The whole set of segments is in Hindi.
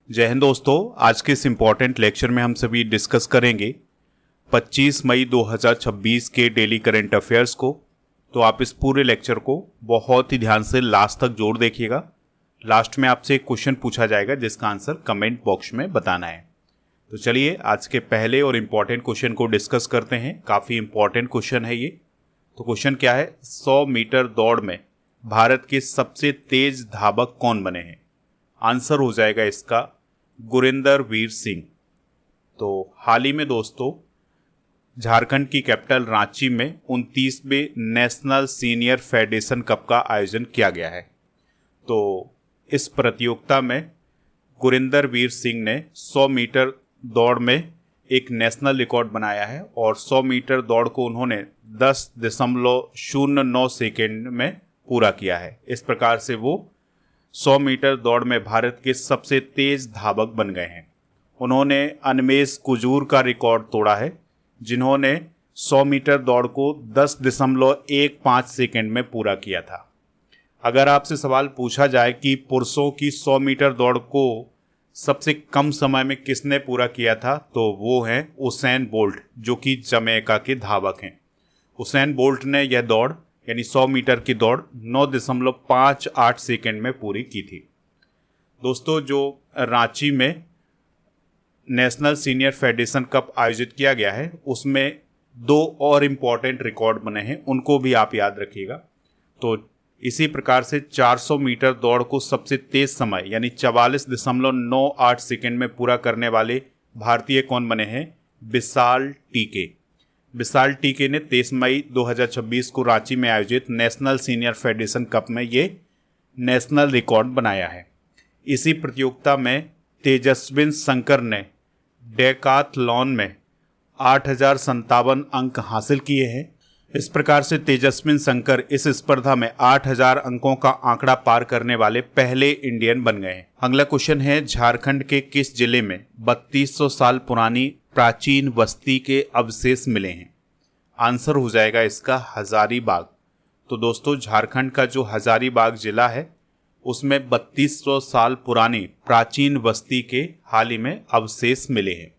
जय हिंद दोस्तों। आज के इस इम्पॉर्टेंट लेक्चर में हम सभी डिस्कस करेंगे 25 मई 2026 के डेली करंट अफेयर्स को। तो आप इस पूरे लेक्चर को बहुत ही ध्यान से लास्ट तक जोड़ देखिएगा। लास्ट में आपसे एक क्वेश्चन पूछा जाएगा जिसका आंसर कमेंट बॉक्स में बताना है। तो चलिए आज के पहले और इम्पॉर्टेंट क्वेश्चन को डिस्कस करते हैं। काफ़ी इम्पॉर्टेंट क्वेश्चन है ये। तो क्वेश्चन क्या है, 100 मीटर दौड़ में भारत के सबसे तेज धावक कौन बने हैं? आंसर हो जाएगा इसका गुरिंदर वीर सिंह। तो हाल ही में दोस्तों झारखंड की कैपिटल रांची में 29वें नेशनल सीनियर फेडरेशन कप का आयोजन किया गया है। तो इस प्रतियोगिता में गुरिंदर वीर सिंह ने 100 मीटर दौड़ में एक नेशनल रिकॉर्ड बनाया है और 100 मीटर दौड़ को उन्होंने 10.09 सेकेंड में पूरा किया है। इस प्रकार से वो 100 मीटर दौड़ में भारत के सबसे तेज धावक बन गए हैं। उन्होंने अनमेश कुजूर का रिकॉर्ड तोड़ा है जिन्होंने 100 मीटर दौड़ को 10.15 सेकेंड में पूरा किया था। अगर आपसे सवाल पूछा जाए कि पुरुषों की 100 मीटर दौड़ को सबसे कम समय में किसने पूरा किया था, तो वो हैं उसैन बोल्ट, जो कि जमैका के धावक हैं। उसैन बोल्ट ने यह दौड़ यानी 100 मीटर की दौड़ 9.58 सेकेंड में पूरी की थी। दोस्तों जो रांची में नेशनल सीनियर फेडरेशन कप आयोजित किया गया है उसमें 2 और इम्पॉर्टेंट रिकॉर्ड बने हैं, उनको भी आप याद रखिएगा। तो इसी प्रकार से 400 मीटर दौड़ को सबसे तेज समय यानी 44.98 सेकेंड में पूरा करने वाले भारतीय कौन बने हैं? विशाल टीके। विशाल टीके ने 23 मई 2026 को रांची में आयोजित नेशनल सीनियर फेडरेशन कप में ये नेशनल रिकॉर्ड बनाया है। इसी प्रतियोगिता में तेजस्विन शंकर ने डेकाथलॉन में 8,057 अंक हासिल किए हैं। इस प्रकार से तेजस्विन शंकर इस स्पर्धा में 8,000 अंकों का आंकड़ा पार करने वाले पहले इंडियन बन गए हैं। अगला क्वेश्चन है, झारखंड के किस जिले में 3200 साल पुरानी प्राचीन बस्ती के अवशेष मिले हैं? आंसर हो जाएगा इसका हजारीबाग। तो दोस्तों झारखंड का जो हजारीबाग जिला है उसमें 3200 साल पुरानी प्राचीन बस्ती के हाल ही में अवशेष मिले हैं।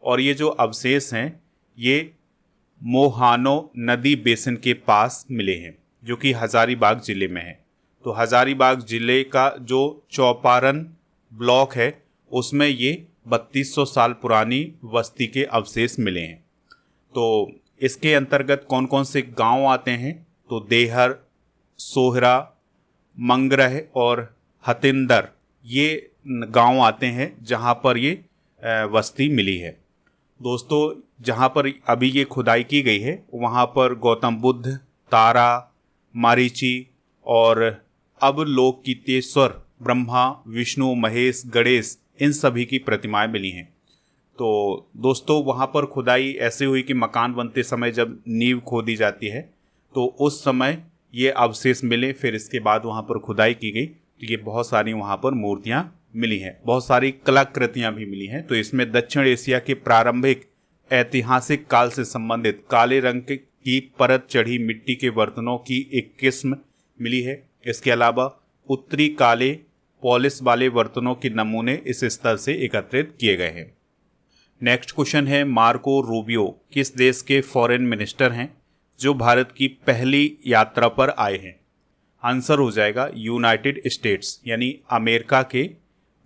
और ये जो अवशेष हैं ये मोहानो नदी बेसिन के पास मिले हैं जो कि हजारीबाग जिले में है। तो हजारीबाग जिले का जो चौपारण ब्लॉक है उसमें ये 3200 साल पुरानी बस्ती के अवशेष मिले हैं। तो इसके अंतर्गत कौन कौन से गांव आते हैं? तो देहर, सोहरा, मंगरह और हतिंदर ये गांव आते हैं जहां पर ये बस्ती मिली है। दोस्तों जहां पर अभी ये खुदाई की गई है वहां पर गौतम बुद्ध, तारा, मारीची और अब लोककीतेश्वर, ब्रह्मा, विष्णु, महेश, गणेश इन सभी की प्रतिमाएं मिली हैं। तो दोस्तों वहाँ पर खुदाई ऐसे हुई कि मकान बनते समय जब नींव खोदी जाती है तो उस समय ये अवशेष मिले। फिर इसके बाद वहाँ पर खुदाई की गई तो ये बहुत सारी वहाँ पर मूर्तियाँ मिली हैं, बहुत सारी कलाकृतियाँ भी मिली हैं। तो इसमें दक्षिण एशिया के प्रारंभिक ऐतिहासिक काल से संबंधित काले रंग की परत चढ़ी मिट्टी के बर्तनों की एक किस्म मिली है। इसके अलावा उत्तरी काले पॉलिश वाले बर्तनों के नमूने इस स्थल से एकत्रित किए गए हैं। नेक्स्ट क्वेश्चन है, मार्को रूबियो किस देश के फॉरेन मिनिस्टर हैं जो भारत की पहली यात्रा पर आए हैं? आंसर हो जाएगा यूनाइटेड स्टेट्स यानी अमेरिका के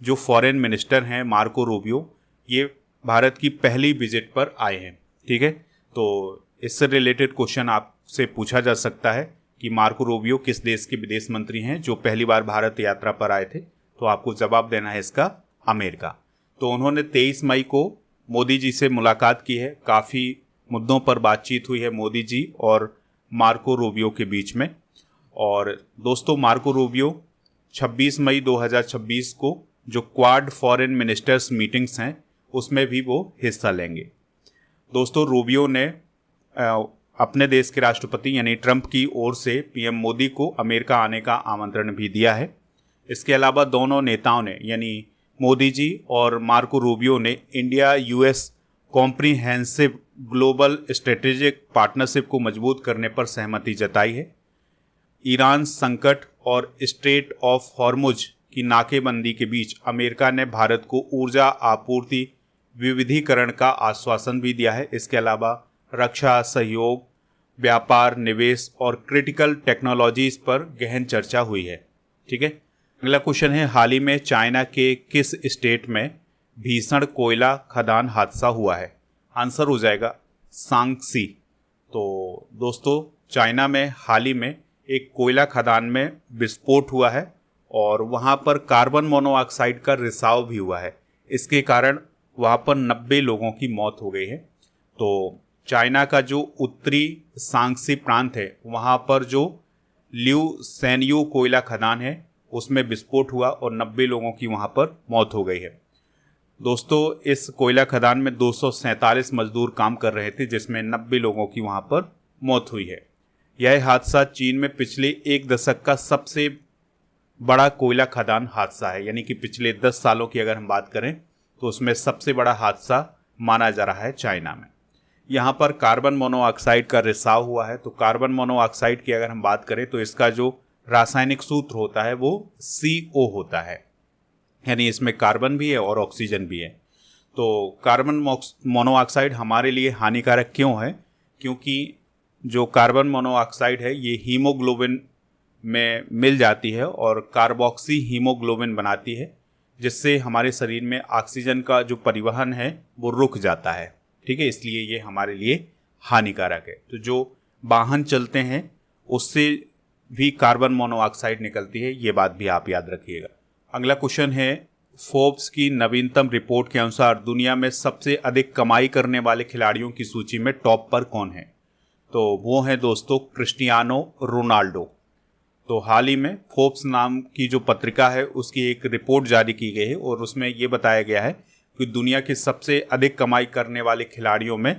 जो फॉरेन मिनिस्टर हैं मार्को रूबियो, ये भारत की पहली विजिट पर आए हैं। ठीक है, तो इससे रिलेटेड क्वेश्चन आपसे पूछा जा सकता है कि मार्को रूबियो किस देश के विदेश मंत्री हैं जो पहली बार भारत यात्रा पर आए थे? तो आपको जवाब देना है इसका अमेरिका। तो उन्होंने 23 मई को मोदी जी से मुलाकात की है। काफ़ी मुद्दों पर बातचीत हुई है मोदी जी और मार्को रूबियो के बीच में। और दोस्तों मार्को रूबियो 26 मई 2026 को जो क्वाड फॉरेन मिनिस्टर्स मीटिंग्स हैं उसमें भी वो हिस्सा लेंगे। दोस्तों रूबियो ने अपने देश के राष्ट्रपति यानी ट्रंप की ओर से पीएम मोदी को अमेरिका आने का आमंत्रण भी दिया है। इसके अलावा दोनों नेताओं ने यानी मोदी जी और मार्को रूबियो ने India US comprehensive global strategic partnership को मजबूत करने पर सहमति जताई है। ईरान संकट और स्ट्रेट ऑफ हॉर्मुज की नाकेबंदी के बीच अमेरिका ने भारत को ऊर्जा आपूर्ति विविधीकरण का आश्वासन भी दिया है। इसके अलावा रक्षा सहयोग, व्यापार, निवेश और क्रिटिकल टेक्नोलॉजीज पर गहन चर्चा हुई है। ठीक है, अगला क्वेश्चन है, हाल ही में चाइना के किस स्टेट में भीषण कोयला खदान हादसा हुआ है? आंसर हो जाएगा सांगसी। तो दोस्तों, चाइना में हाल ही में एक कोयला खदान में विस्फोट हुआ है और वहाँ पर कार्बन मोनोऑक्साइड का रिसाव भी हुआ है। इसके कारण वहाँ पर 90 लोगों की मौत हो गई है। तो चाइना का जो उत्तरी सांगसी प्रांत है, वहाँ पर जो ल्यू सैनयू कोयला खदान है उसमें विस्फोट हुआ और 90 लोगों की वहाँ पर मौत हो गई है। दोस्तों, इस कोयला खदान में 247 मजदूर काम कर रहे थे, जिसमें 90 लोगों की वहाँ पर मौत हुई है। यह हादसा चीन में पिछले एक दशक का सबसे बड़ा कोयला खदान हादसा है, यानी कि पिछले 10 सालों की अगर हम बात करें तो उसमें सबसे बड़ा हादसा माना जा रहा है चाइना में। यहाँ पर कार्बन मोनोऑक्साइड का रिसाव हुआ है। तो कार्बन मोनोऑक्साइड की अगर हम बात करें तो इसका जो रासायनिक सूत्र होता है वो CO होता है, यानी इसमें कार्बन भी है और ऑक्सीजन भी है। तो कार्बन मोनोऑक्साइड हमारे लिए हानिकारक क्यों है? क्योंकि जो कार्बन मोनोऑक्साइड है ये हीमोग्लोबिन में मिल जाती है और कार्बोक्सी हीमोग्लोबिन बनाती है, जिससे हमारे शरीर में ऑक्सीजन का जो परिवहन है वो रुक जाता है। ठीक है, इसलिए ये हमारे लिए हानिकारक है। तो जो वाहन चलते हैं उससे भी कार्बन मोनोऑक्साइड निकलती है, ये बात भी आप याद रखिएगा। अगला क्वेश्चन है, फोर्ब्स की नवीनतम रिपोर्ट के अनुसार दुनिया में सबसे अधिक कमाई करने वाले खिलाड़ियों की सूची में टॉप पर कौन है? तो वो है दोस्तों क्रिस्टियानो रोनाल्डो। तो हाल ही में फोर्ब्स नाम की जो पत्रिका है उसकी एक रिपोर्ट जारी की गई है और उसमें ये बताया गया है कि दुनिया के सबसे अधिक कमाई करने वाले खिलाड़ियों में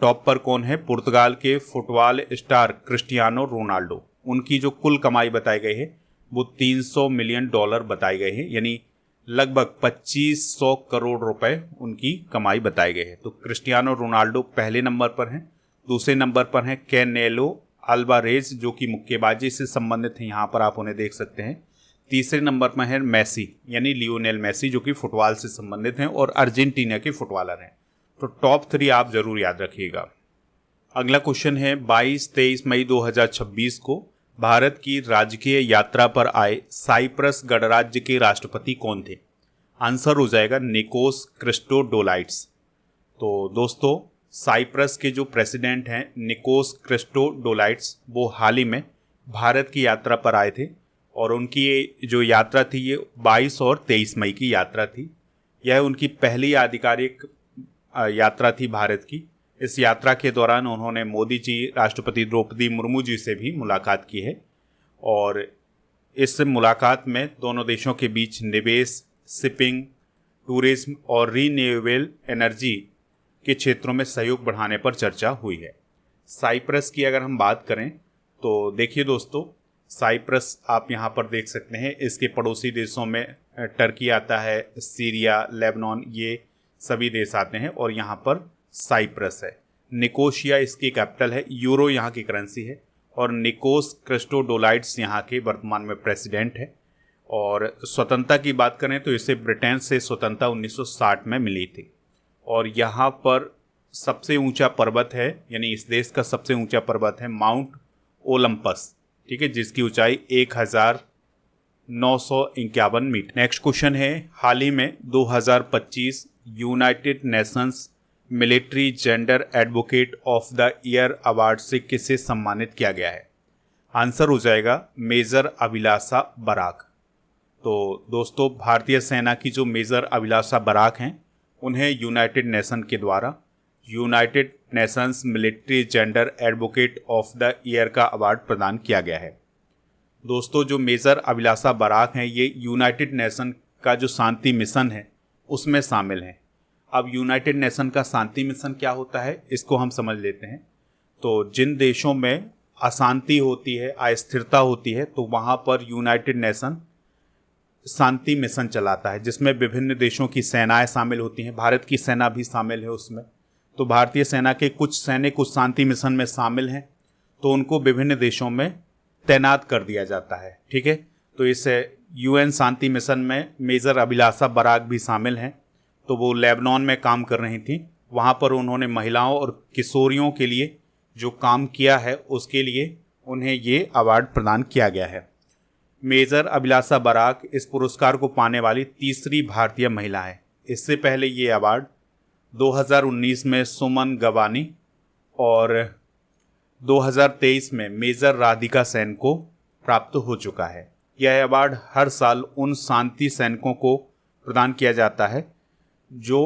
टॉप पर कौन है? पुर्तगाल के फुटबॉल स्टार क्रिस्टियानो रोनाल्डो। उनकी जो कुल कमाई बताई गई है वो $300 मिलियन बताई गई है, यानी लगभग 2500 करोड़ रुपए उनकी कमाई बताई गई है। तो क्रिस्टियानो रोनाल्डो पहले नंबर पर हैं। दूसरे नंबर पर हैं कैनेलो अल्वारेज, जो कि मुक्केबाजी से संबंधित हैं, यहाँ पर आप उन्हें देख सकते हैं। तीसरे नंबर पर है मेसी, यानी लियोनेल मेसी, जो कि फुटबॉल से संबंधित हैं और अर्जेंटीना के फुटबॉलर हैं। तो टॉप 3 आप जरूर याद रखिएगा। अगला क्वेश्चन है, 22-23 मई 2026 को भारत की राजकीय यात्रा पर आए साइप्रस गणराज्य के राष्ट्रपति कौन थे? आंसर हो जाएगा निकोस क्रिस्टोडोलाइड्स। तो दोस्तों, साइप्रस के जो प्रेसिडेंट हैं निकोस क्रिस्टोडोलाइड्स, वो हाल ही में भारत की यात्रा पर आए थे और उनकी जो यात्रा थी ये 22 और 23 मई की यात्रा थी। यह उनकी पहली आधिकारिक यात्रा थी भारत की। इस यात्रा के दौरान उन्होंने मोदी जी, राष्ट्रपति द्रौपदी मुर्मू जी से भी मुलाकात की है और इस मुलाकात में दोनों देशों के बीच निवेश, शिपिंग, टूरिज्म और रीन्यूएबल एनर्जी के क्षेत्रों में सहयोग बढ़ाने पर चर्चा हुई है। साइप्रस की अगर हम बात करें तो देखिए दोस्तों, साइप्रस आप यहाँ पर देख सकते हैं, इसके पड़ोसी देशों में टर्की आता है, सीरिया, लेबनान, ये सभी देश आते हैं और यहाँ पर साइप्रस है। निकोशिया इसकी कैपिटल है, यूरो यहाँ की करेंसी है और निकोस क्रिस्टोडोलाइड्स यहाँ के वर्तमान में प्रेसिडेंट है। और स्वतंत्रता की बात करें तो इसे ब्रिटेन से स्वतंत्रता 1960 में मिली थी और यहाँ पर सबसे ऊंचा पर्वत है, यानी इस देश का सबसे ऊंचा पर्वत है माउंट ओलंपस, ठीक है, जिसकी ऊंचाई 1951 मीटर। नेक्स्ट क्वेश्चन है, हाल ही में 2025 United Nations military gender advocate of the year award से किसे सम्मानित किया गया है? आंसर हो जाएगा मेजर अभिलाषा बराक। तो दोस्तों, भारतीय सेना की जो मेजर अभिलाषा बराक हैं उन्हें यूनाइटेड नेशन के द्वारा United Nations military gender advocate of the year का अवार्ड प्रदान किया गया है। दोस्तों, जो मेजर अभिलाषा बराक हैं ये यूनाइटेड नेशन का जो शांति मिशन है उसमें शामिल हैं। अब यूनाइटेड नेशन का शांति मिशन क्या होता है इसको हम समझ लेते हैं। तो जिन देशों में अशांति होती है, अस्थिरता होती है, तो वहाँ पर यूनाइटेड नेशन शांति मिशन चलाता है, जिसमें विभिन्न देशों की सेनाएं शामिल होती हैं। भारत की सेना भी शामिल है उसमें। तो भारतीय सेना के कुछ सैनिक उस शांति मिशन में शामिल हैं, तो उनको विभिन्न देशों में तैनात कर दिया जाता है। ठीक है, तो इस यूएन शांति मिशन में मेजर अभिलाषा बराक भी शामिल हैं। तो वो लेबनान में काम कर रही थी। वहाँ पर उन्होंने महिलाओं और किशोरियों के लिए जो काम किया है उसके लिए उन्हें ये अवार्ड प्रदान किया गया है। मेजर अभिलाषा बराक इस पुरस्कार को पाने वाली तीसरी भारतीय महिला है। इससे पहले ये अवार्ड 2019 में सुमन गवानी और 2023 में मेजर राधिका सेन को प्राप्त हो चुका है। यह अवार्ड हर साल उन शांति सैनिकों को प्रदान किया जाता है जो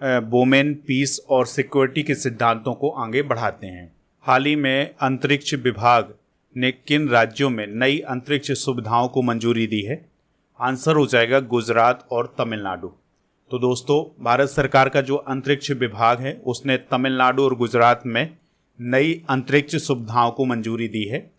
वुमेन पीस और सिक्योरिटी के सिद्धांतों को आगे बढ़ाते हैं। हाल ही में अंतरिक्ष विभाग ने किन राज्यों में नई अंतरिक्ष सुविधाओं को मंजूरी दी है? आंसर हो जाएगा गुजरात और तमिलनाडु। तो दोस्तों, भारत सरकार का जो अंतरिक्ष विभाग है उसने तमिलनाडु और गुजरात में नई अंतरिक्ष सुविधाओं को मंजूरी दी है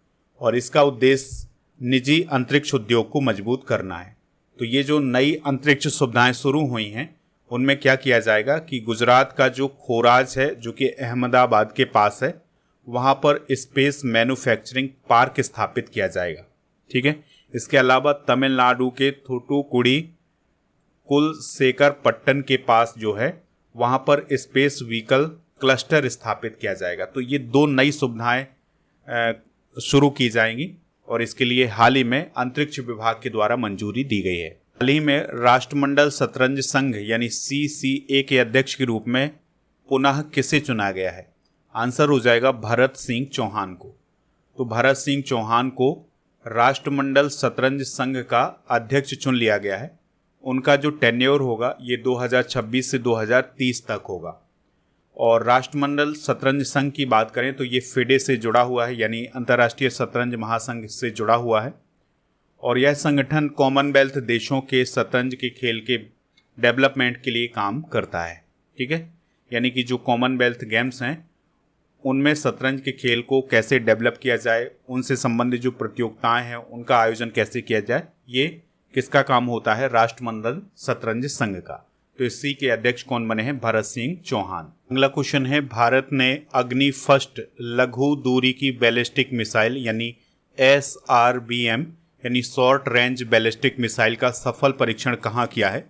और इसका उद्देश्य निजी अंतरिक्ष उद्योग को मजबूत करना है। तो ये जो नई अंतरिक्ष सुविधाएं शुरू हुई हैं उनमें क्या किया जाएगा कि गुजरात का जो खोराज है जो कि अहमदाबाद के पास है, वहाँ पर स्पेस मैन्युफैक्चरिंग पार्क स्थापित किया जाएगा। ठीक है। इसके अलावा तमिलनाडु के थूथुकुडी कुलशेखर पट्टन के पास जो है वहाँ पर स्पेस व्हीकल क्लस्टर स्थापित किया जाएगा। तो ये दो नई सुविधाएं शुरू की जाएंगी और इसके लिए हाल ही में अंतरिक्ष विभाग के द्वारा मंजूरी दी गई है। हाल ही में राष्ट्रमंडल शतरंज संघ यानी CCA के अध्यक्ष के रूप में पुनः किसे चुना गया है? आंसर हो जाएगा भरत सिंह चौहान को। तो भरत सिंह चौहान को राष्ट्रमंडल शतरंज संघ का अध्यक्ष चुन लिया गया है। उनका जो टेन्योर होगा ये 2026 से 2030 तक होगा। और राष्ट्रमंडल शतरंज संघ की बात करें तो ये फिडे से जुड़ा हुआ है यानी अंतर्राष्ट्रीय शतरंज महासंघ से जुड़ा हुआ है और यह संगठन कॉमनवेल्थ देशों के शतरंज के खेल के डेवलपमेंट के लिए काम करता है। ठीक है। यानी कि जो कॉमनवेल्थ गेम्स हैं उनमें शतरंज के खेल को कैसे डेवलप किया जाए, उनसे संबंधित जो प्रतियोगिताएं हैं उनका आयोजन कैसे किया जाए, ये किसका काम होता है? राष्ट्रमंडल शतरंज संघ का। तो इसी के अध्यक्ष कौन बने हैं? भरत सिंह चौहान। अगला क्वेश्चन है, भारत ने अग्नि फर्स्ट लघु दूरी की बैलिस्टिक मिसाइल यानी SRBM यानी शॉर्ट रेंज बैलिस्टिक मिसाइल का सफल परीक्षण कहाँ किया है?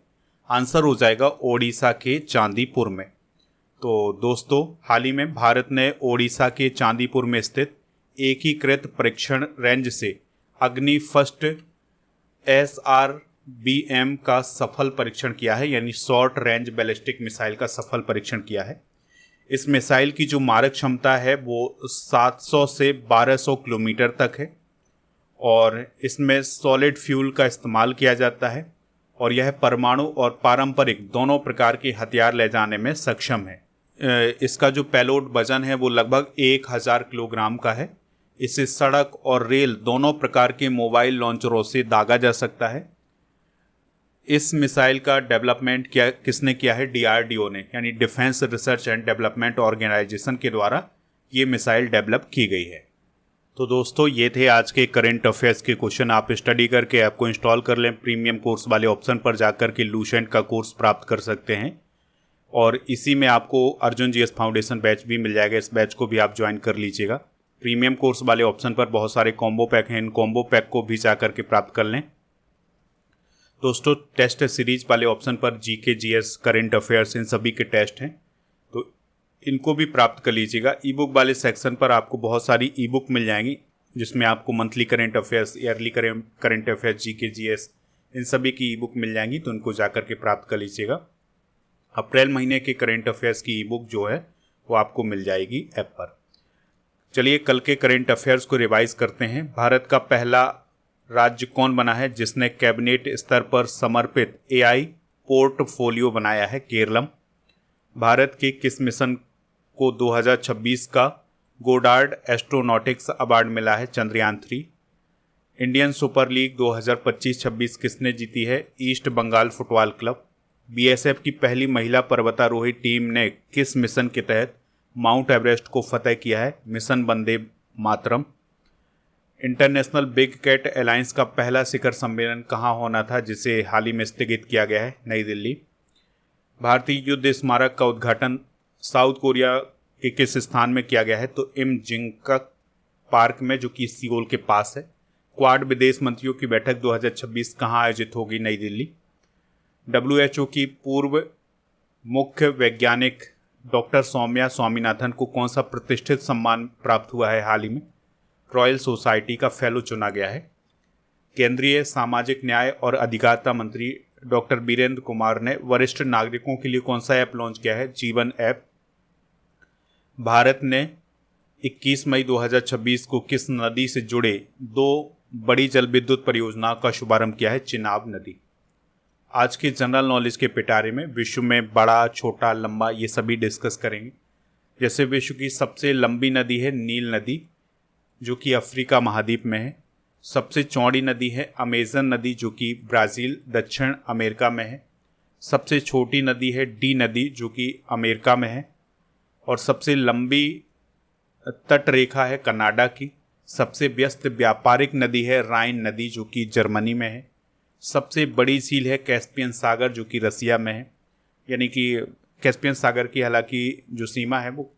आंसर हो जाएगा ओडिशा के चांदीपुर में। तो दोस्तों, हाल ही में भारत ने ओडिशा के चांदीपुर में स्थित एकीकृत परीक्षण रेंज से अग्नि फर्स्ट SRBM का सफल परीक्षण किया है यानी शॉर्ट रेंज बैलिस्टिक मिसाइल का सफल परीक्षण किया है। इस मिसाइल की जो मारक क्षमता है वो 700 से 1200 किलोमीटर तक है और इसमें सॉलिड फ्यूल का इस्तेमाल किया जाता है और यह परमाणु और पारंपरिक दोनों प्रकार के हथियार ले जाने में सक्षम है। इसका जो पेलोड वजन है वो लगभग 1000 किलोग्राम का है। इसे सड़क और रेल दोनों प्रकार के मोबाइल लॉन्चरों से दागा जा सकता है। इस मिसाइल का डेवलपमेंट किसने किया है? DRDO ने यानी defence research and development organisation के द्वारा ये मिसाइल डेवलप की गई है। तो दोस्तों, ये थे आज के करंट अफेयर्स के क्वेश्चन। आप स्टडी करके ऐप को इंस्टॉल कर लें। प्रीमियम कोर्स वाले ऑप्शन पर जाकर के लूसेंट का कोर्स प्राप्त कर सकते हैं और इसी में आपको अर्जुन GS फाउंडेशन बैच भी मिल जाएगा। इस बैच को भी आप ज्वाइन कर लीजिएगा। प्रीमियम कोर्स वाले ऑप्शन पर बहुत सारे कॉम्बो पैक हैं, इन कॉम्बो पैक को भी जा करके प्राप्त कर लें। दोस्तों, टेस्ट सीरीज वाले ऑप्शन पर GK GS current affairs in सभी के टेस्ट हैं, तो इनको भी प्राप्त कर लीजिएगा। ई बुक वाले सेक्शन पर आपको बहुत सारी ई बुक मिल जाएंगी जिसमें आपको monthly current affairs, yearly current affairs, GK GS इन सभी की ई बुक मिल जाएंगी, तो इनको जा करके प्राप्त कर लीजिएगा। अप्रैल महीने के करंट अफेयर्स की ई बुक जो है वो आपको मिल जाएगी ऐप पर। चलिए कल के करंट अफेयर्स को रिवाइज करते हैं। भारत का पहला राज्य कौन बना है जिसने कैबिनेट स्तर पर समर्पित AI पोर्टफोलियो बनाया है? केरलम। भारत के किस मिशन को 2026 का गोडार्ड एस्ट्रोनॉटिक्स अवार्ड मिला है? चंद्रयान 3। इंडियन सुपर लीग 2025-26 किसने जीती है? East Bengal football club. BSF की पहली महिला पर्वतारोही टीम ने किस मिशन के तहत माउंट एवरेस्ट को फतह किया है? Mission Vande Mataram. International big cat alliance का पहला शिखर सम्मेलन कहाँ होना था जिसे हाल ही में स्थगित किया गया है? नई दिल्ली। भारतीय युद्ध स्मारक का उद्घाटन साउथ कोरिया के किस स्थान में किया गया है? तो इमजिंगक पार्क में, जो कि सियोल के पास है। क्वाड विदेश मंत्रियों की बैठक 2026 कहाँ आयोजित होगी? नई दिल्ली। WHO की पूर्व मुख्य वैज्ञानिक डॉक्टर सौम्या स्वामीनाथन को कौन सा प्रतिष्ठित सम्मान प्राप्त हुआ है? हाल ही में रॉयल सोसाइटी का फेलो चुना गया है। केंद्रीय सामाजिक न्याय और अधिकारिता मंत्री डॉक्टर वीरेंद्र कुमार ने वरिष्ठ नागरिकों के लिए कौन सा ऐप लॉन्च किया है? जीवन ऐप। भारत ने 21 मई 2026 को किस नदी से जुड़े 2 बड़ी जल विद्युत परियोजनाओं का शुभारंभ किया है? चिनाब नदी। आज के जनरल नॉलेज के पिटारे में विश्व में बड़ा, छोटा, लंबा ये सभी डिस्कस करेंगे। जैसे विश्व की सबसे लंबी नदी है नील नदी, जो कि अफ्रीका महाद्वीप में है। सबसे चौड़ी नदी है अमेजन नदी, जो कि ब्राज़ील दक्षिण अमेरिका में है। सबसे छोटी नदी है डी नदी, जो कि अमेरिका में है। और सबसे लंबी तट रेखा है कनाडा की। सबसे व्यस्त व्यापारिक नदी है राइन नदी, जो कि जर्मनी में है। सबसे बड़ी झील है कैस्पियन सागर, जो कि रसिया में है। यानी कि कैस्पियन सागर की हालांकि जो सीमा है वो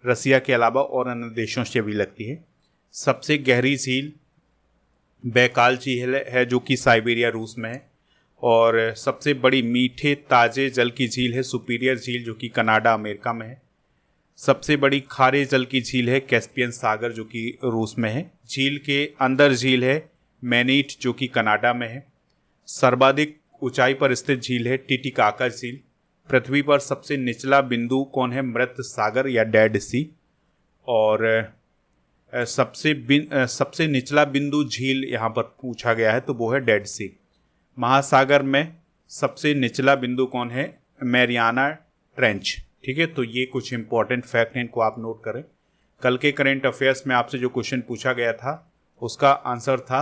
रसिया के अलावा और अन्य देशों से भी लगती है। सबसे गहरी झील बैकाल झील है, जो कि साइबेरिया रूस में है। और सबसे बड़ी मीठे ताजे जल की झील है सुपीरियर झील, जो कि कनाडा अमेरिका में है। सबसे बड़ी खारे जल की झील है कैस्पियन सागर, जो कि रूस में है। झील के अंदर झील है मैनीट, जो कि कनाडा में है। सर्वाधिक ऊंचाई पर स्थित झील है टिटिकाका झील। पृथ्वी पर सबसे निचला बिंदु कौन है? मृत सागर या डेड सी। और सबसे निचला बिंदु झील यहाँ पर पूछा गया है, तो वो है डेड सी। महासागर में सबसे निचला बिंदु कौन है? Mariana trench. ठीक है, तो ये कुछ इंपॉर्टेंट फैक्ट हैं, इनको आप नोट करें। कल के करेंट अफेयर्स में आपसे जो क्वेश्चन पूछा गया था उसका आंसर था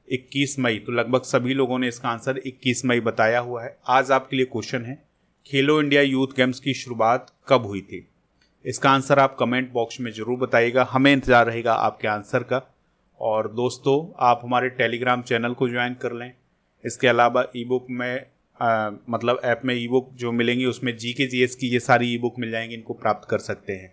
21 मई, तो लगभग सभी लोगों ने इसका आंसर 21 मई बताया हुआ है। आज आपके लिए क्वेश्चन है, खेलो इंडिया यूथ गेम्स की शुरुआत कब हुई थी? इसका आंसर आप कमेंट बॉक्स में ज़रूर बताइएगा, हमें इंतज़ार रहेगा आपके आंसर का। और दोस्तों, आप हमारे टेलीग्राम चैनल को ज्वाइन कर लें। इसके अलावा ई बुक में मतलब ऐप में ई बुक जो मिलेंगी उसमें GK GS की ये सारी ई बुक मिल जाएंगी, इनको प्राप्त कर सकते हैं।